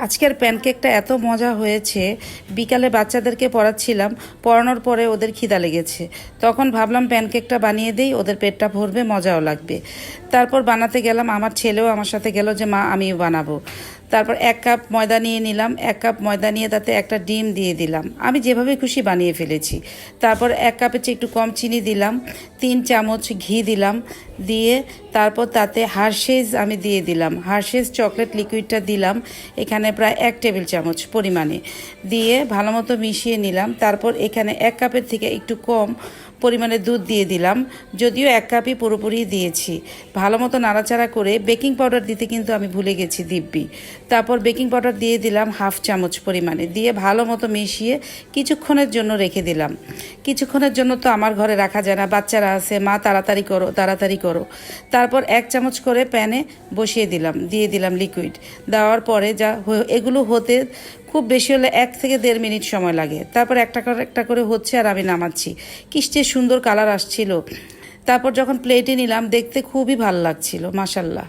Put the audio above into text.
আজকের প্যানকেকটা এত মজা হয়েছে। বিকালে বাচ্চাদেরকে পড়াচ্ছিলাম, পড়ানোর পরে ওদের খিদা লেগেছে। তখন ভাবলাম প্যানকেকটা বানিয়ে দেই, ওদের পেটটা ভরবে, মজাও লাগবে। তারপর বানাতে গেলাম, আমার ছেলেও আমার সাথে গেল যে মা আমিও বানাবো। তারপর 1 কাপ ময়দা নিয়ে নিলাম, 1 কাপ ময়দা নিয়ে তাতে একটা ডিম দিয়ে দিলাম। আমি যেভাবে খুশি বানিয়ে ফেলেছি। তারপর 1 কাপের চেয়ে একটু কম চিনি দিলাম, 3 চামচ ঘি দিলাম, দিয়ে তারপর তাতে হার্শেজ আমি দিয়ে দিলাম, হার্শেজ চকলেট লিকুইডটা দিলাম এখানে প্রায় 1 টেবিল চামচ পরিমাণে, দিয়ে ভালো মতো মিশিয়ে নিলাম। তারপর এখানে 1 কাপের থেকে একটু কম পরিমাণে দুধ দিয়ে দিলাম, যদিও 1 কাপই পুরোপুরি দিয়েছি। ভালো মতো নাড়াচাড়া করে বেকিং পাউডার দিতে কিন্তু আমি ভুলে গেছি দিব্যি। তারপর বেকিং পাউডার দিয়ে দিলাম 1/2 চামচ পরিমাণে, দিয়ে ভালো মতো মিশিয়ে কিছুক্ষণের জন্য রেখে দিলাম। কিছুক্ষণের জন্য তো আমার ঘরে রাখা যায় না, বাচ্চারা আছে, মা তাড়াতাড়ি করো তাড়াতাড়ি করো। তারপর 1 চামচ করে প্যানে বসিয়ে দিলাম, দিয়ে দিলাম লিকুইড। দেওয়ার পরে এগুলো হতে খুব বেশি হলে 1 থেকে 1.5 মিনিট সময় লাগে। তারপর একটা করে হচ্ছে আর আমি নামাচ্ছি। কিসে সুন্দর কালার আসছিল। তারপর যখন প্লেটে নিলাম দেখতে খুবই ভালো লাগছিল, মাশাল্লাহ।